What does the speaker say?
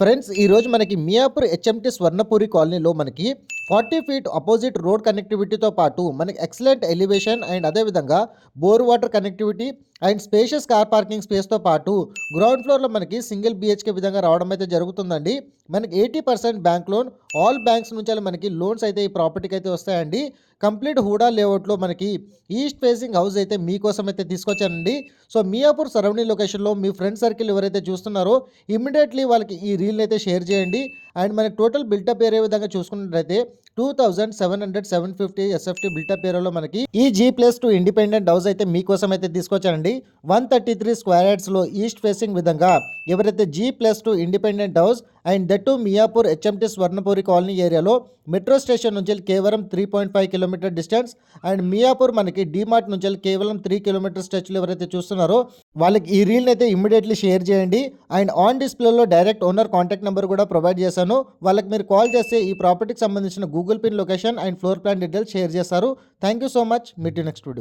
Friends ఈరోజు మనకి Miyapur HMT Swarnapuri కాలనీలో మనకి 40 ఫీట్ అపోజిట్ రోడ్ కనెక్టివిటీతో పాటు మనకి ఎక్సలెంట్ ఎలివేషన్ అండ్ అదేవిధంగా bore water connectivity and spacious car parking స్పేస్తో పాటు గ్రౌండ్ ఫ్లోర్లో మనకి సింగిల్ బిహెచ్కే విధంగా రావడం అయితే జరుగుతుందండి. మనకి 80% బ్యాంక్ లోన్, ఆల్ బ్యాంక్స్ నుంచి మనకి లోన్స్ అయితే ఈ ప్రాపర్టీకి అయితే వస్తాయండి. కంప్లీట్ హూడా లేఅవుట్లో మనకి ఈస్ట్ ఫేసింగ్ హౌస్ అయితే మీకోసం అయితే తీసుకొచ్చానండి. సో మియాపూర్ సరౌండింగ్ లొకేషన్లో మీ ఫ్రెండ్ సర్కిల్ ఎవరైతే చూస్తున్నారో ఇమ్మీడియట్లీ వాళ్ళకి ఈ రీల్ని అయితే షేర్ చేయండి. అండ్ మనకి టోటల్ బిల్టప్ ఏరియా విధంగా చూసుకున్నట్లయితే 2750 ఎస్ఎఫ్టీ బిల్టప్ ఏరియాలో మనకి ఈ G+2 ఇండిపెండెంట్ హౌస్ అయితే మీకోసం అయితే తీసుకొచ్చానండి. 133 స్క్వేర్ యార్డ్స్లో ఈస్ట్ ఫేసింగ్ విధంగా ఎవరైతే G+2 independent house and that Miyapur HMT Swarnapuri colony ఏరియాలో మెట్రో స్టేషన్ నుంచి కేవలం 3.5 కిలోమీటర్ డిస్టెన్స్ అండ్ మియాపూర్ మనకి డిమార్ట్ నుంచి కేవలం 3 కిలోమీటర్ స్ట్రెచ్లో ఎవరైతే చూస్తున్నారో వాళ్ళకి ఈ రీల్ని అయితే ఇమ్మీడియట్లీ షేర్ చేయండి. అండ్ ఆన్ డిస్ప్లేలో డైరెక్ట్ ఓనర్ కాంటాక్ట్ నెంబర్ కూడా ప్రొవైడ్ చేశాను. వాళ్ళకి మీరు కాల్ చేస్తే ఈ ప్రాపర్టీకి సంబంధించిన Google pin location and floor plan details share చేస్తారు. Thank you so much. Meet you next video.